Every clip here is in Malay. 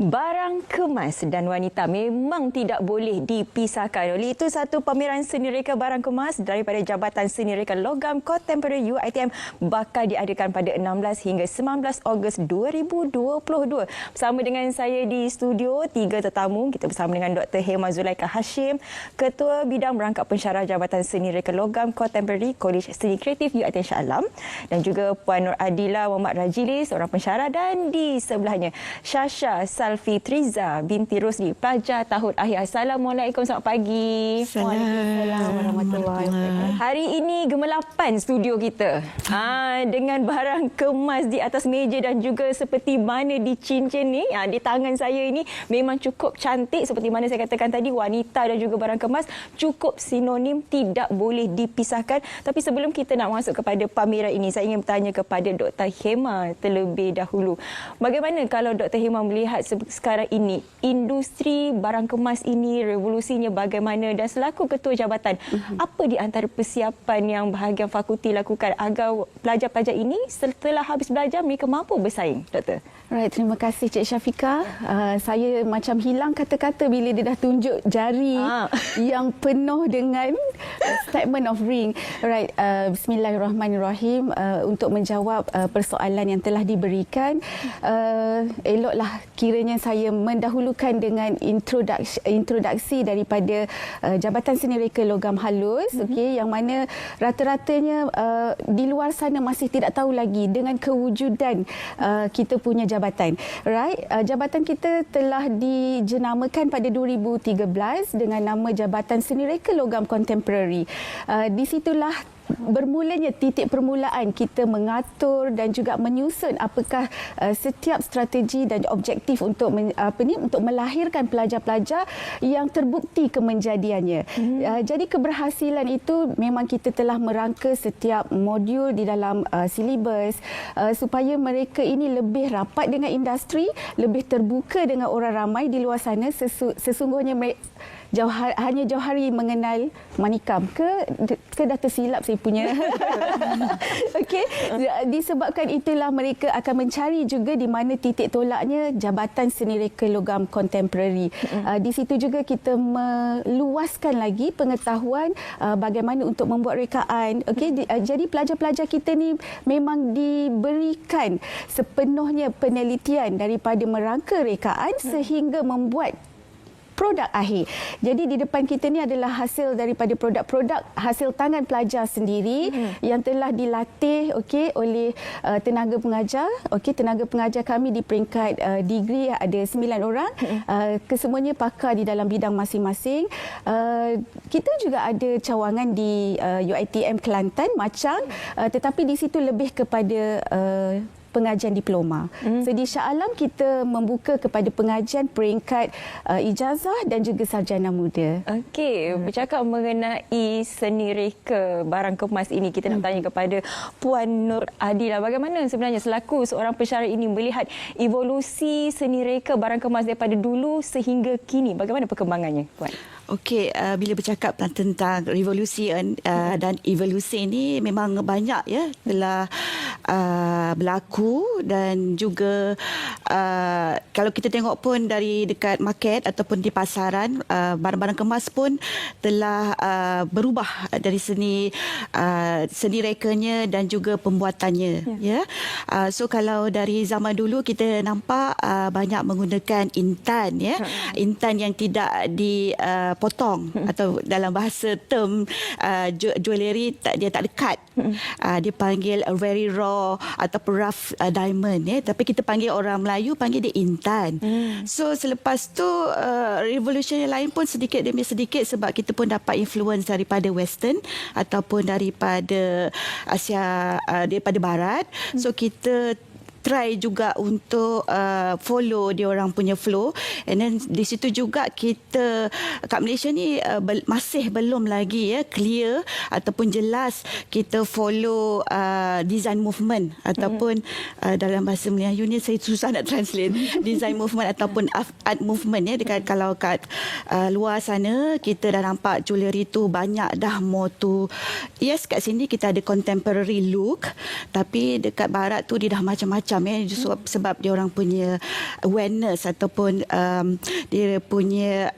Barang kemas dan wanita memang tidak boleh dipisahkan. Oleh itu, satu pameran seni reka barang kemas daripada Jabatan Seni Reka Logam Contemporary UiTM bakal diadakan pada 16 hingga 19 Ogos 2022. Bersama dengan saya di studio, tiga tetamu. Kita bersama dengan Dr. Hema Zulaikha Hashim, Ketua Bidang Merangkap Pensyarah Jabatan Seni Reka Logam Contemporary Kolej Seni Kreatif UiTM Shah Alam, dan juga Puan Nur Adila Muhammad Rajili, seorang pensyarah, dan di sebelahnya Syasha Salfi Triza binti Rosli, pelajar tahun akhir. Assalamualaikum, selamat pagi. Waalaikumsalam warahmatullahi wabarakatuh. Hari ini gemelapan studio kita dengan barang kemas di atas meja dan juga seperti mana di cincin ni, di tangan saya ini memang cukup cantik. Seperti mana saya katakan tadi, wanita dan juga barang kemas cukup sinonim, tidak boleh dipisahkan. Tapi sebelum kita nak masuk kepada pameran ini, saya ingin bertanya kepada Dr. Hema terlebih dahulu. Bagaimana kalau Dr. Hema melihat sekarang ini industri barang kemas ini, revolusinya bagaimana, dan selaku ketua jabatan, apa di antara persiapan yang bahagian fakulti lakukan agar pelajar-pelajar ini setelah habis belajar mereka mampu bersaing, Doktor? Right, terima kasih Cik Syafiqah. Saya macam hilang kata-kata bila dia dah tunjuk jari yang penuh dengan statement of ring. Right, bismillahirrahmanirrahim. Untuk menjawab persoalan yang telah diberikan, eloklah kiranya saya mendahulukan dengan introduksi daripada Jabatan Seni Reka Logam Halus, okey, yang mana rata-ratanya di luar sana masih tidak tahu lagi dengan kewujudan kita punya jabatan. Right, jabatan kita telah dijenamakan pada 2013 dengan nama Jabatan Seni Reka Logam Contemporary. Di situlah bermulanya titik permulaan kita mengatur dan juga menyusun apakah setiap strategi dan objektif untuk untuk melahirkan pelajar-pelajar yang terbukti kemenjadiannya. Jadi keberhasilan itu memang kita telah merangka setiap modul di dalam silibus supaya mereka ini lebih rapat dengan industri, lebih terbuka dengan orang ramai di luar sana. Sesungguhnya hanya jauh hari mengenal manikam ke dah tersilap saya punya. Okey, disebabkan itulah mereka akan mencari juga di mana titik tolaknya Jabatan Seni Reka Logam Contemporary. Di situ juga kita meluaskan lagi pengetahuan bagaimana untuk membuat rekaan. Okey, jadi pelajar-pelajar kita ni memang diberikan sepenuhnya penelitian daripada merangka rekaan sehingga membuat produk akhir. Jadi di depan kita ni adalah hasil daripada produk-produk hasil tangan pelajar sendiri yang telah dilatih, okey, oleh tenaga pengajar. Okey, tenaga pengajar kami di peringkat degree ada 9 orang. Kesemuanya pakar di dalam bidang masing-masing. Kita juga ada cawangan di UiTM Kelantan, Machang, tetapi di situ lebih kepada pengajian diploma. So di Shah Alam kita membuka kepada pengajian peringkat ijazah dan juga sarjana muda. Okey, bercakap mengenai seni reka barang kemas ini, kita nak tanya kepada Puan Nur Adila. Bagaimana sebenarnya selaku seorang pensyarah ini melihat evolusi seni reka barang kemas daripada dulu sehingga kini? Bagaimana perkembangannya, Puan? Okey, bila bercakap tentang revolusi dan evolusi ini memang banyak ya telah berlaku, dan juga kalau kita tengok pun dari dekat market ataupun di pasaran, barang-barang kemas pun telah berubah dari seni rekanya dan juga pembuatannya. Ya. So kalau dari zaman dulu kita nampak banyak menggunakan intan, ya, intan yang tidak dipotong atau dalam bahasa term jewellery dia tak dekat. Dia panggil very raw ataupun rough diamond, ya, tapi kita panggil, orang Melayu panggil dia intan. So selepas tu revolution yang lain pun sedikit demi sedikit, sebab kita pun dapat influence daripada western ataupun daripada Asia, daripada barat. So kita try juga untuk follow dia orang punya flow, and then di situ juga kita kat Malaysia ni masih belum lagi ya clear ataupun jelas kita follow design movement ataupun dalam bahasa Melayu ni saya susah nak translate design movement ataupun art movement, ya. Dekat kalau kat luar sana kita dah nampak jewellery tu banyak dah more tu, yes, kat sini kita ada contemporary look, tapi dekat barat tu dia dah macam-macam macam sebab dia orang punya awareness ataupun dia punya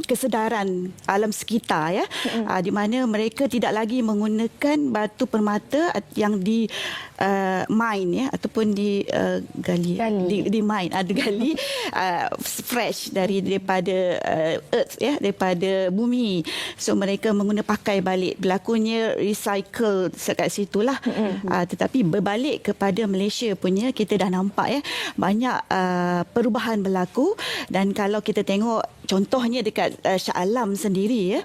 kesedaran alam sekitar ya, di mana mereka tidak lagi menggunakan batu permata yang di mine ya, ataupun di gali. Di mine ada gali fresh daripada earth ya, daripada bumi. So mereka pakai balik, berlakunya recycle dekat situlah. Tetapi berbalik kepada Malaysia punya, kita dah nampak ya banyak perubahan berlaku. Dan kalau kita tengok contohnya dekat Shah Alam sendiri ya,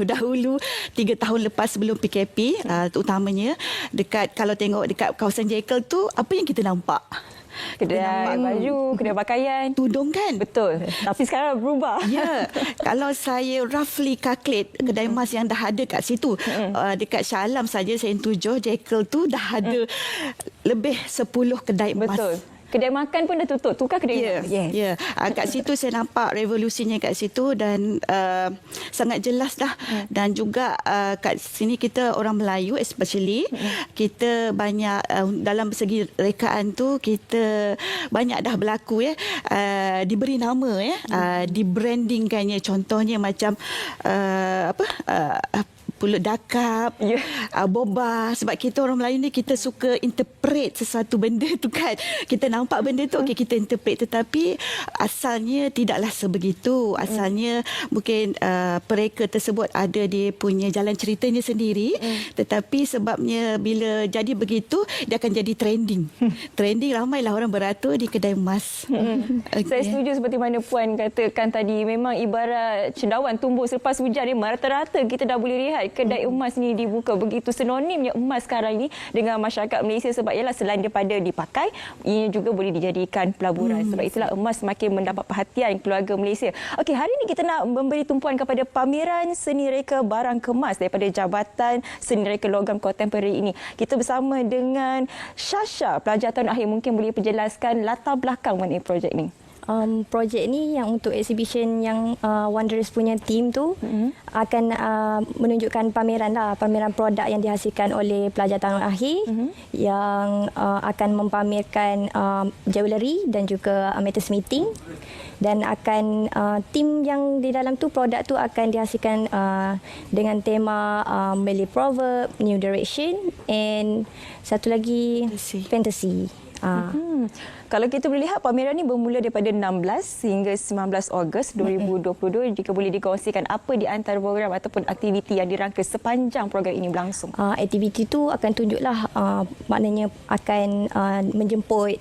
dahulu 3 tahun lepas sebelum PKP, terutamanya kalau tengok dekat kawasan Jekyll tu, apa yang kita nampak? Kedai baju, kedai pakaian, tudung kan? Betul. Tapi sekarang berubah. Ya. Kalau saya roughly calculate kedai emas yang dah ada kat situ, dekat Shah Alam saja saya tujuh, Jekyll tu dah ada lebih 10 kedai emas. Betul. Kedai makan pun dah tutup. Tukar kedai emas. Ya. Kat situ saya nampak revolusinya kat situ, dan sangat jelas dah. Dan juga kat sini kita orang Melayu especially, kita banyak dalam segi rekaan tu, kita banyak dah berlaku ya, diberi nama ya, dibrandingkannya. Contohnya macam pulut dakap, boba. Sebab kita orang Melayu ni, kita suka interpret sesuatu benda tu kan. Kita nampak benda tu, okey, kita interpret. Tetapi asalnya tidaklah sebegitu. Asalnya mungkin mereka tersebut ada dia punya jalan ceritanya sendiri. Tetapi sebabnya bila jadi begitu, dia akan jadi trending. Trending, ramailah orang beratur di kedai emas. Saya setuju seperti mana Puan katakan tadi. Memang ibarat cendawan tumbuh selepas hujan. Rata-rata kita dah boleh lihat kedai emas ni dibuka. Begitu sinonimnya emas sekarang ni dengan masyarakat Malaysia, sebab ialah selain daripada dipakai, ia juga boleh dijadikan pelaburan. Sebab itulah emas semakin mendapat perhatian keluarga Malaysia. Okey, hari ini kita nak memberi tumpuan kepada pameran seni reka barang kemas daripada Jabatan Seni Reka Logam Kontemporari ini. Kita bersama dengan Shasha, pelajar tahun akhir. Mungkin boleh perjelaskan latar belakang mengenai projek ni. Projek ni yang untuk exhibition yang Wanderers punya team tu akan menunjukkan pameran produk yang dihasilkan oleh pelajar tahun akhir yang akan mempamerkan jewellery dan juga metal smithing, dan akan tim yang di dalam tu produk tu akan dihasilkan dengan tema Malay proverb, new direction, and satu lagi fantasy. Kalau kita boleh lihat, pameran ini bermula daripada 16 hingga 19 Ogos 2022. Jika boleh dikongsikan apa di antara program ataupun aktiviti yang dirangka sepanjang program ini berlangsung. Aktiviti tu akan tunjuklah, maknanya akan menjemput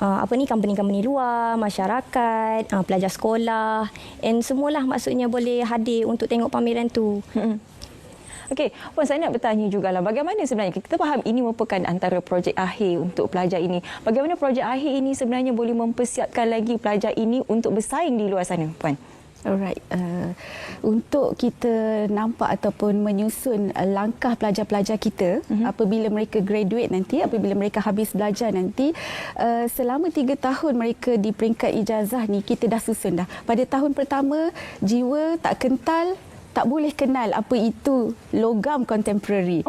company-company luar, masyarakat, pelajar sekolah, and semualah maksudnya boleh hadir untuk tengok pameran tu. Okey, Puan, saya nak bertanya jugalah, bagaimana sebenarnya, kita faham ini merupakan antara projek akhir untuk pelajar ini. Bagaimana projek akhir ini sebenarnya boleh mempersiapkan lagi pelajar ini untuk bersaing di luar sana, Puan? Alright, untuk kita nampak ataupun menyusun langkah pelajar-pelajar kita apabila mereka graduate nanti, apabila mereka habis belajar nanti, selama 3 tahun mereka di peringkat ijazah ni, kita dah susun dah. Pada tahun pertama, jiwa tak kental, tak boleh kenal apa itu logam kontemporari.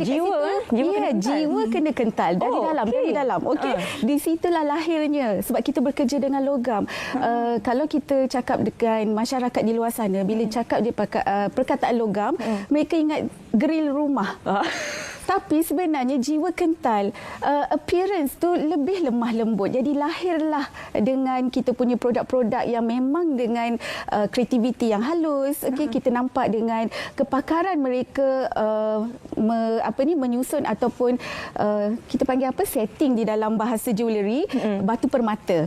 Jiwa kena kental dari dalam. Okey, di situlah lahirnya, sebab kita bekerja dengan logam. Kalau kita cakap dengan masyarakat di luar sana, bila cakap dia pakai perkataan logam, mereka ingat grill rumah. Tapi sebenarnya jiwa kental, appearance tu lebih lemah lembut. Jadi lahirlah dengan kita punya produk-produk yang memang dengan kreativiti yang halus. Okey, kita nampak dengan kepakaran mereka menyusun ataupun kita panggil setting di dalam bahasa jewellery, batu permata.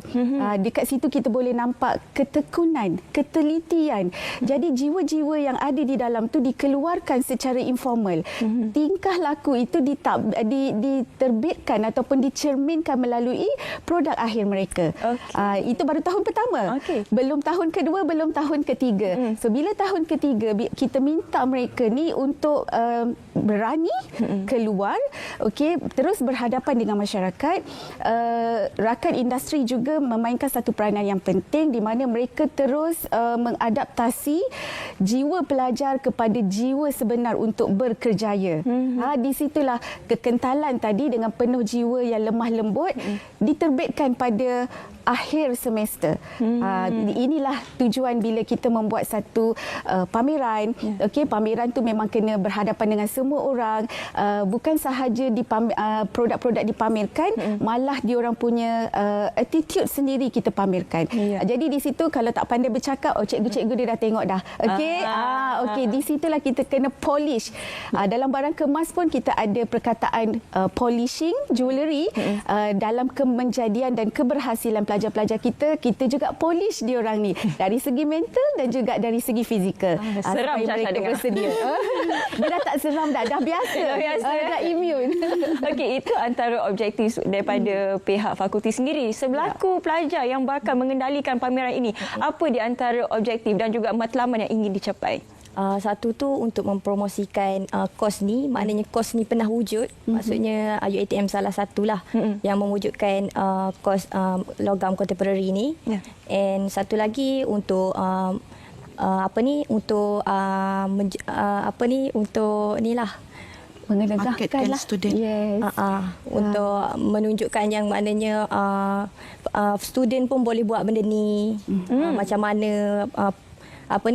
Dekat situ kita boleh nampak ketekunan, ketelitian. Jadi jiwa-jiwa yang ada di dalam tu dikeluarkan secara informal. Tingkah laku itu diterbitkan ataupun dicerminkan melalui produk akhir mereka. Itu baru tahun pertama. Belum tahun kedua, belum tahun ketiga. So bila tahun ketiga, kita minta mereka ni untuk berani keluar, terus berhadapan dengan masyarakat. Rakan industri juga memainkan satu peranan yang penting, di mana mereka terus mengadaptasi jiwa pelajar kepada jiwa sebenar untuk berkerjaya. Di situlah kekentalan tadi dengan penuh jiwa yang lemah lembut diterbitkan pada akhir semester. Inilah tujuan bila kita membuat satu pameran. Okey, pameran tu memang kena berhadapan dengan semua orang. Bukan sahaja produk-produk dipamerkan, malah diorang punya attitude sendiri kita pamerkan. Jadi di situ kalau tak pandai bercakap, cikgu-cikgu dia dah tengok dah. Okey, okey, di situlah kita kena polish. Dalam barang kemas pun kita ada perkataan polishing jewellery. Dalam kemenjadian dan keberhasilan pelajar-pelajar kita juga polish diorang ni dari segi mental dan juga dari segi fizikal. Seram Syasha dengar. Bersedia. Dia dah tak seram dah biasa. Dah immune. Okey, itu antara objektif daripada pihak fakulti sendiri. Sebelaku pelajar yang bakal mengendalikan pameran ini, apa di antara objektif dan juga matlamat yang ingin dicapai? Satu tu untuk mempromosikan kos ni, maknanya kos ni pernah wujud. Maksudnya UiTM salah satulah yang mewujudkan kos logam contemporary ni. And satu lagi untuk untuk mengendahkan student. Yes. Untuk menunjukkan yang maknanya student pun boleh buat benda ni. Macam mana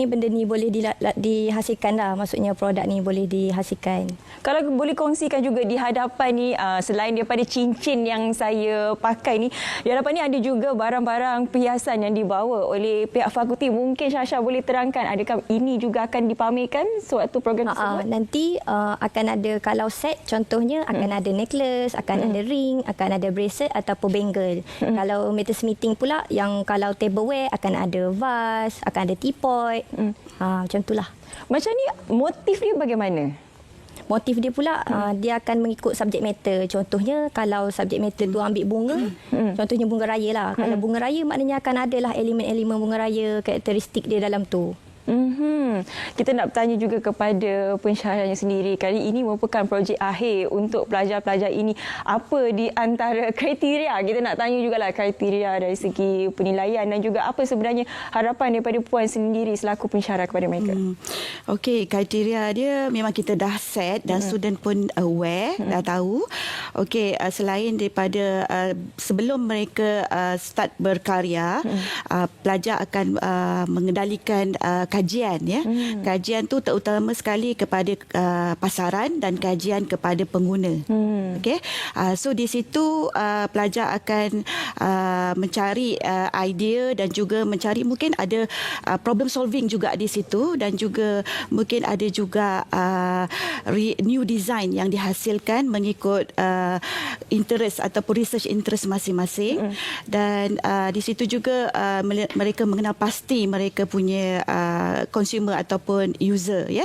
benda ni boleh dihasilkan lah. Maksudnya produk ni boleh dihasilkan. Kalau boleh kongsikan juga di hadapan ni, selain daripada cincin yang saya pakai ni, di hadapan ni ada juga barang-barang perhiasan yang dibawa oleh pihak fakulti. Mungkin Syasha boleh terangkan, adakah ini juga akan dipamerkan sewaktu program tersebut? Nanti akan ada, kalau set contohnya akan ada necklace, akan ada ring, akan ada bracelet ataupun bangle. Kalau Matters Meeting pula, yang kalau tableware akan ada vase, akan ada teapot. Macam itulah. Macam ni motif dia bagaimana? Motif dia pula dia akan mengikut subjek matter. Contohnya kalau subjek matter tu ambil bunga, contohnya bunga raya lah. Kalau bunga raya maknanya akan adalah elemen-elemen bunga raya, karakteristik dia dalam tu. Kita nak bertanya juga kepada pensyarahnya sendiri. Kali ini merupakan projek akhir untuk pelajar-pelajar ini. Apa di antara kriteria? Kita nak tanya jugalah kriteria dari segi penilaian dan juga apa sebenarnya harapan daripada Puan sendiri selaku pensyarah kepada mereka. Okey, kriteria dia memang kita dah set dan student pun aware, dah tahu. Okey, selain daripada sebelum mereka start berkarya, pelajar akan mengendalikan kajian, ya. Kajian tu terutama sekali kepada pasaran dan kajian kepada pengguna. Okey. So di situ pelajar akan mencari idea dan juga mencari mungkin ada problem solving juga di situ, dan juga mungkin ada juga new design yang dihasilkan mengikut interest ataupun research interest masing-masing. Dan di situ juga mereka mengenal pasti mereka punya consumer ataupun user, ya.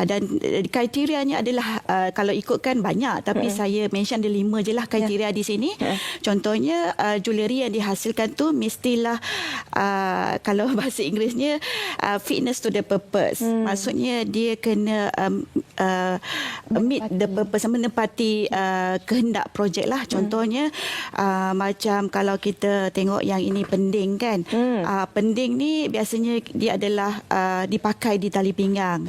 Dan kriterianya adalah kalau ikutkan banyak, tapi saya mention ada 5 je lah kriteria di sini. Contohnya jewellery yang dihasilkan tu mestilah kalau bahasa Inggerisnya fitness to the purpose. Maksudnya dia kena meet the purpose, menepati kehendak projek lah. Contohnya macam kalau kita tengok yang ini pending kan. Pending ni biasanya dia adalah dipakai di tali pinggang,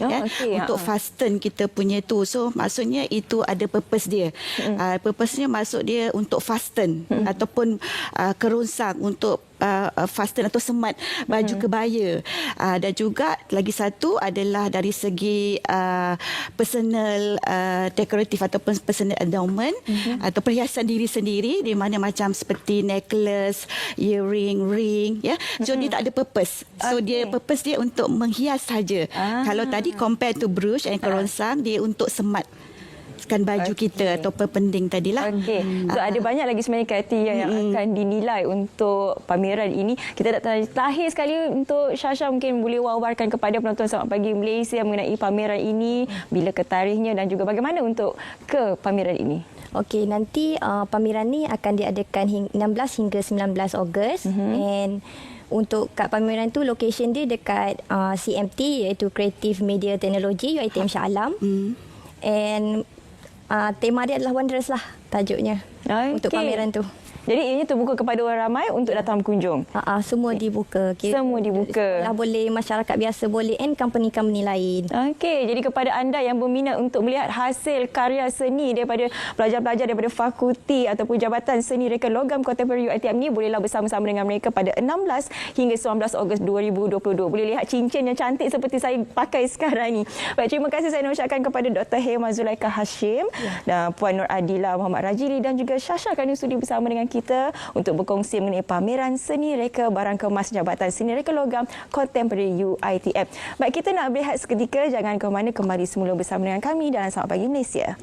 untuk fasten kita punya tu. So maksudnya itu ada purpose dia. Purpose-nya maksud dia untuk fasten ataupun kerongsang untuk fasten atau semat baju kebaya. Dan juga lagi satu adalah dari segi personal decorative ataupun personal endowment atau perhiasan diri sendiri, di mana macam seperti necklace, earring, ring, ya. So dia tak ada purpose. So dia purpose dia untuk menghias saja. Kalau tadi compare to brooch and kerongsang, dia untuk semat baju kita atau pending tadilah. Okey. So ada banyak lagi sebenarnya kriteria yang akan dinilai untuk pameran ini. Kita nak tanya terakhir sekali untuk Syasha, mungkin boleh wawarkan kepada penonton Selamat Pagi Malaysia mengenai pameran ini, bila ke tarikhnya dan juga bagaimana untuk ke pameran ini. Okey, nanti pameran ni akan diadakan 16 hingga 19 Ogos. And untuk kat pameran tu, location dia dekat CMT, iaitu Creative Media Technology UiTM Shah Alam. And tema dia adalah Wondrous lah tajuknya untuk pameran tu. Jadi ianya terbuka kepada orang ramai untuk datang berkunjung. Semua dibuka. Semua dibuka. Sekolah boleh, masyarakat biasa boleh, and company-company lain. Okey, jadi kepada anda yang berminat untuk melihat hasil karya seni daripada pelajar-pelajar daripada fakulti ataupun Jabatan Seni Reka Logam Kontemporari UiTM ni, bolehlah bersama-sama dengan mereka pada 16 hingga 19 Ogos 2022. Boleh lihat cincin yang cantik seperti saya pakai sekarang ni. Baik, terima kasih saya nak ucapkan kepada Dr. Hema Zulaikha Hashim dan Puan Nur Adila Muhammad Rajili dan juga Syasha kerana sudi bersama dengan kita untuk berkongsi mengenai pameran seni reka barang kemas Jabatan Seni Reka Logam Kontemporari UiTM. Baik, kita nak berehat seketika, jangan ke mana, kembali semula bersama dengan kami dalam Selamat Pagi Malaysia.